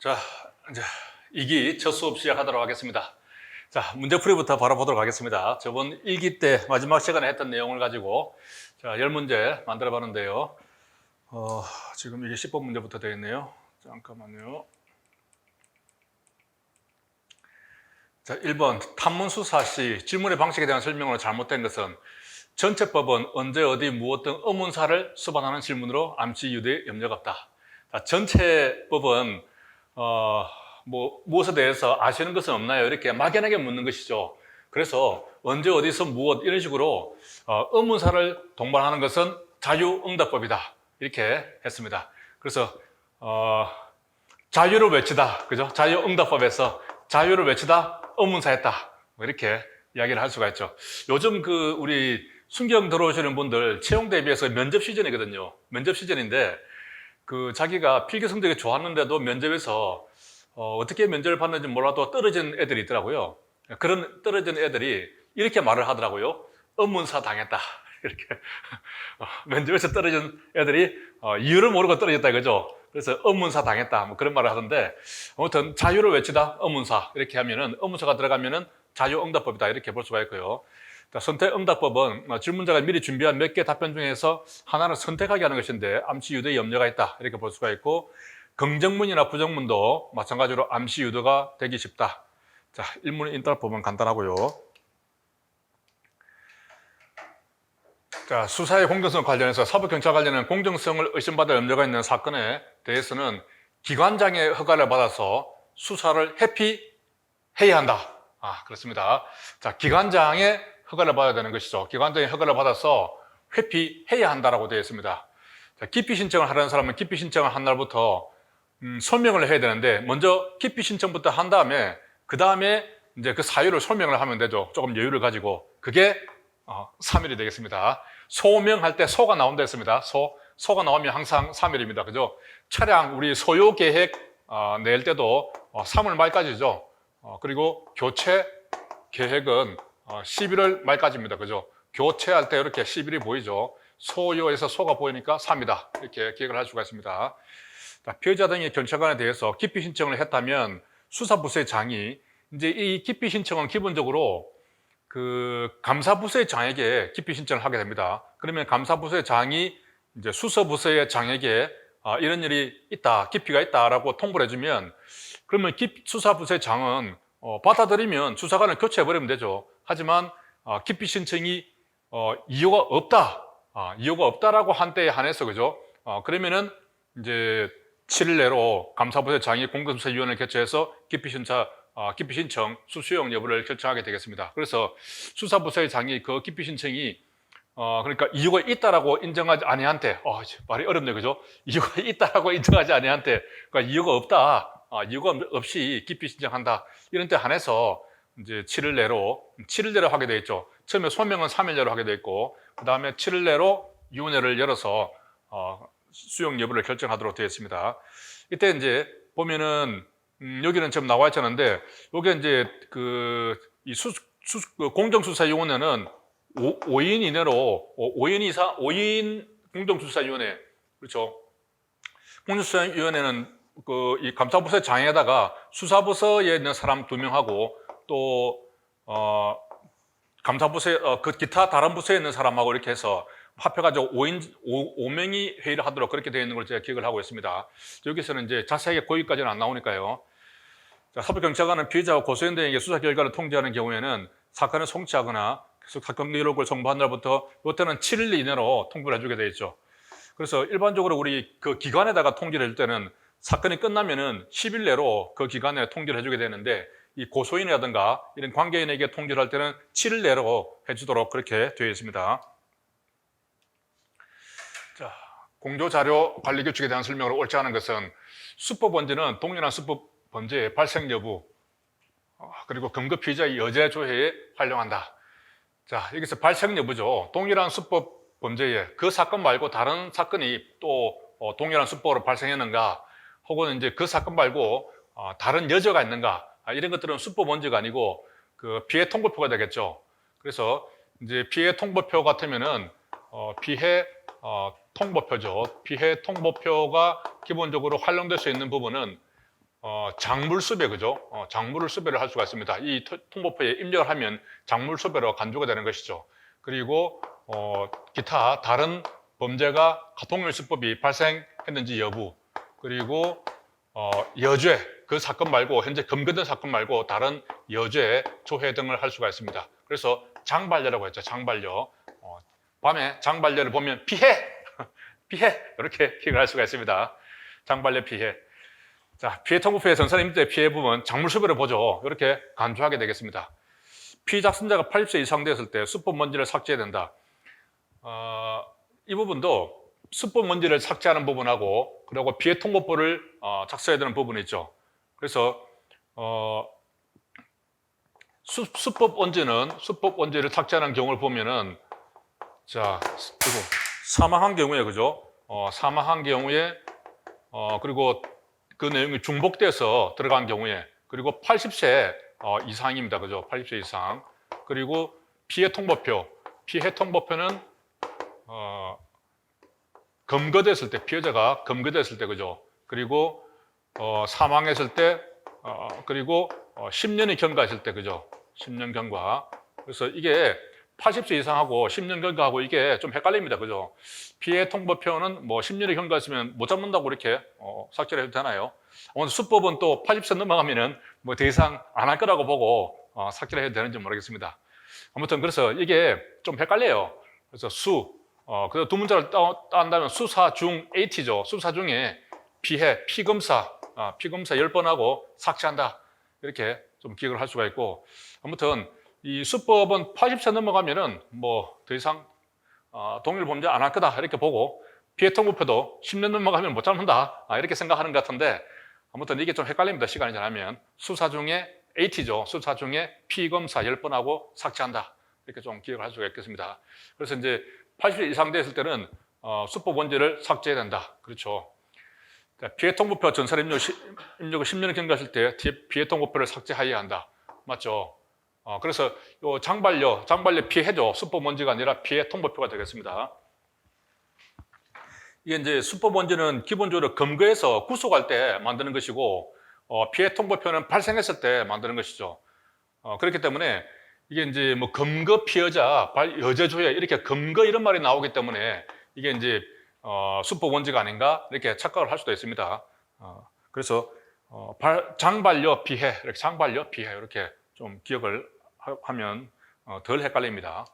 자, 이제 2기 첫 수업 시작하도록 하겠습니다. 자, 문제풀이부터 바로 보도록 하겠습니다. 저번 1기 때 마지막 시간에 했던 내용을 가지고 자, 10문제 만들어 봤는데요. 지금 이게 10번 문제부터 되어 있네요. 잠깐만요. 자, 1번 탐문수사 시 질문의 방식에 대한 설명으로 잘못된 것은 전체법은 언제 어디 무엇 등 의문사를 수반하는 질문으로 암시 유도에 염려가 없다. 자, 전체법은 무엇에 대해서 아시는 것은 없나요? 이렇게 막연하게 묻는 것이죠. 그래서 언제 어디서 무엇 이런 식으로 의문사를 동반하는 것은 자유응답법이다. 이렇게 했습니다. 그래서 자유를 외치다, 그죠? 자유응답법에서 자유를 외치다 의문사했다. 뭐 이렇게 이야기를 할 수가 있죠. 요즘 우리 순경 들어오시는 분들 채용 대비해서 면접 시즌이거든요. 면접 시즌인데 자기가 필기 성적이 좋았는데도 면접에서 어떻게 면접을 받는지 몰라도 떨어진 애들이 있더라고요. 그런 떨어진 애들이 이렇게 말을 하더라고요. 의문사 당했다. 이렇게 면접에서 떨어진 애들이 이유를 모르고 떨어졌다 이거죠. 그래서 의문사 당했다 뭐 그런 말을 하던데, 아무튼 자유를 외치다 의문사 이렇게 하면은 의문사가 들어가면은 자유응답법이다 이렇게 볼 수가 있고요. 선택응답법은 질문자가 미리 준비한 몇 개 답변 중에서 하나를 선택하게 하는 것인데 암시 유도에 염려가 있다 이렇게 볼 수가 있고, 긍정문이나 부정문도 마찬가지로 암시 유도가 되기 쉽다. 자, 일문 인터법은 간단하고요. 자, 수사의 공정성 관련해서 사법경찰 관련한 공정성을 의심받을 염려가 있는 사건에 대해서는 기관장의 허가를 받아서 수사를 회피해야 한다. 그렇습니다. 자, 기관장의 허가를 받아야 되는 것이죠. 기관장의 허가를 받아서 회피해야 한다라고 되어 있습니다. 자, 기피 신청을 하려는 사람은 기피 신청을 한 날부터 설명을 해야 되는데, 먼저 기피 신청부터 한 다음에 그 다음에 이제 그 사유를 설명을 하면 되죠. 조금 여유를 가지고. 그게 3일이 되겠습니다. 소명할 때 소가 나온다 했습니다. 소가 나오면 항상 3일입니다. 그죠? 차량 우리 소요 계획 낼 때도 3월 말까지죠. 그리고 교체 계획은 11월 말까지입니다. 그죠? 교체할 때 이렇게 10일이 보이죠? 소요에서 소가 보이니까 3이다. 이렇게 기억을 할 수가 있습니다. 피해자 등의 경찰관에 대해서 기피 신청을 했다면 수사부서의 장이 이제 이 기피 신청은 기본적으로 감사부서의 장에게 기피 신청을 하게 됩니다. 그러면 감사부서의 장이 이제 수서부서의 장에게 이런 일이 있다, 기피가 있다라고 통보를 해주면, 그러면 수사부서의 장은 받아들이면 수사관을 교체해버리면 되죠. 하지만 기피 신청이 이유가 없다, 이유가 없다라고 한 때에 한해서, 그죠? 그러면은 이제 7일 내로 감사부서의 장이 공동수사위원회를 개최해서 기피 신청 수수용 여부를 결정하게 되겠습니다. 그래서 수사부서의 장이 그 기피 신청이 그러니까 이유가 있다라고 인정하지 아니한 때, 말이 어렵네요, 그죠? 이유가 있다라고 인정하지 아니한 때, 그러니까 이유가 없다, 이유가 없이 기피 신청한다, 이런 때 한해서 이제 7일 내로 하게 되어 있죠. 처음에 소명은 3일 내로 하게 되어 있고, 그 다음에 7일 내로 위원회를 열어서 수용 여부를 결정하도록 되어 있습니다. 이때 이제 보면은 여기는 지금 나와 있잖아요. 여기 이제 공정수사위원회는 5인 이내로 5인 공정수사위원회, 그렇죠? 공정수사위원회는 이 감사부서 장에다가 수사부서에 있는 사람 2명하고 또 감사부서에 기타 다른 부서에 있는 사람하고 이렇게 해서 합해가지고 5명이 회의를 하도록 그렇게 되어 있는 걸 제가 기억을 하고 있습니다. 여기서는 이제 자세하게 거기까지는 안 나오니까요. 자, 사법경찰관은 피의자와 고소인 등에게 수사 결과를 통지하는 경우에는 사건을 송치하거나 계속 사건 기록을 송부한 날부터 이때는 7일 이내로 통보를 해주게 되어 있죠. 그래서 일반적으로 우리 그 기관에다가 통지를 해줄 때는 사건이 끝나면은 10일 내로 그 기관에 통지를 해주게 되는데, 이 고소인이라든가 이런 관계인에게 통지를 할 때는 7일 내로 해주도록 그렇게 되어 있습니다. 자, 공조자료 관리 규칙에 대한 설명을 옳지 않은 것은 수법 번제는 동일한 수법 번제의 발생 여부, 그리고 근거 피의자의 여죄 조회에 활용한다. 자, 여기서 발생 여부죠. 동일한 수법 범죄에 그 사건 말고 다른 사건이 또 동일한 수법으로 발생했는가, 혹은 이제 그 사건 말고 다른 여죄가 있는가, 이런 것들은 수법 원죄가 아니고 그 피해 통보표가 되겠죠. 그래서 이제 피해 통보표 같으면은 피해 통보표죠. 피해 통보표가 기본적으로 활용될 수 있는 부분은 작물수배, 그죠? 작물을 수배를 할 수가 있습니다. 이 통보표에 입력을 하면 작물수배로 간주가 되는 것이죠. 그리고 기타 다른 범죄가 가통일수법이 발생했는지 여부, 그리고 여죄, 그 사건 말고 현재 검거된 사건 말고 다른 여죄, 조회 등을 할 수가 있습니다. 그래서 장반려라고 했죠. 장반려. 밤에 장반려를 보면 피해! 피해! 이렇게 기억을 할 수가 있습니다. 장반려 피해. 자, 피해 통보표의 전산임대 피해 부분 작물수배를 보죠. 이렇게 간주하게 되겠습니다. 피해 작성자가 80세 이상 되었을 때 수법 먼지를 삭제해야 된다. 이 부분도 수법 먼지를 삭제하는 부분하고 그리고 피해 통보표를 작성해야 되는 부분이 있죠. 그래서 수법 원지를 삭제하는 경우를 보면은 자, 그리고 사망한 경우에 그죠? 사망한 경우에 그리고 그 내용이 중복돼서 들어간 경우에 그리고 80세 이상입니다. 그죠? 80세 이상. 그리고 피해 통보표는 검거됐을 때, 피해자가 검거됐을 때, 그죠? 그리고 사망했을 때, 그리고 10년이 경과했을 때, 그죠? 10년 경과. 그래서 이게 80세 이상하고 10년 경과하고 이게 좀 헷갈립니다. 그죠? 피해 통보표는 뭐 10년이 경과했으면 못 잡는다고 이렇게 삭제를 해도 되나요? 오늘 수법은 또 80세 넘어가면은 뭐 더 이상 안 할 거라고 보고 삭제를 해도 되는지 모르겠습니다. 아무튼 그래서 이게 좀 헷갈려요. 그래서 그래서 두 문자를 딴다면 수사중 AT죠. 수사중에 피검사 10번 하고 삭제한다. 이렇게 좀 기억을 할 수가 있고, 아무튼 이 수법은 80세 넘어가면은 뭐 더 이상 동일 범죄 안 할 거다 이렇게 보고, 피해 통보표도 10년 넘어가면 못 잡는다 이렇게 생각하는 것 같은데, 아무튼 이게 좀 헷갈립니다. 시간이 지나면. 수사 중에 AT죠. 수사 중에 피검사 10번 하고 삭제한다. 이렇게 좀 기억을 할 수가 있겠습니다. 그래서 이제 80세 이상 됐을 때는 수법 원지를 삭제해야 된다. 그렇죠. 피해 통보표 전산 입력을 10년을 경과하실 때 피해 통보표를 삭제하여야 한다. 맞죠? 그래서 요 장반려 피해죠. 수법 원지가 아니라 피해 통보표가 되겠습니다. 이게 이제 수법 원지는 기본적으로 검거해서 구속할 때 만드는 것이고, 피해 통보표는 발생했을 때 만드는 것이죠. 그렇기 때문에 이게 이제 뭐 검거 피해자, 여죄 조회 이렇게 검거 이런 말이 나오기 때문에 이게 이제 수법 원지가 아닌가 이렇게 착각을 할 수도 있습니다. 그래서 장반려 피해 이렇게 좀 기억을 하면 덜 헷갈립니다.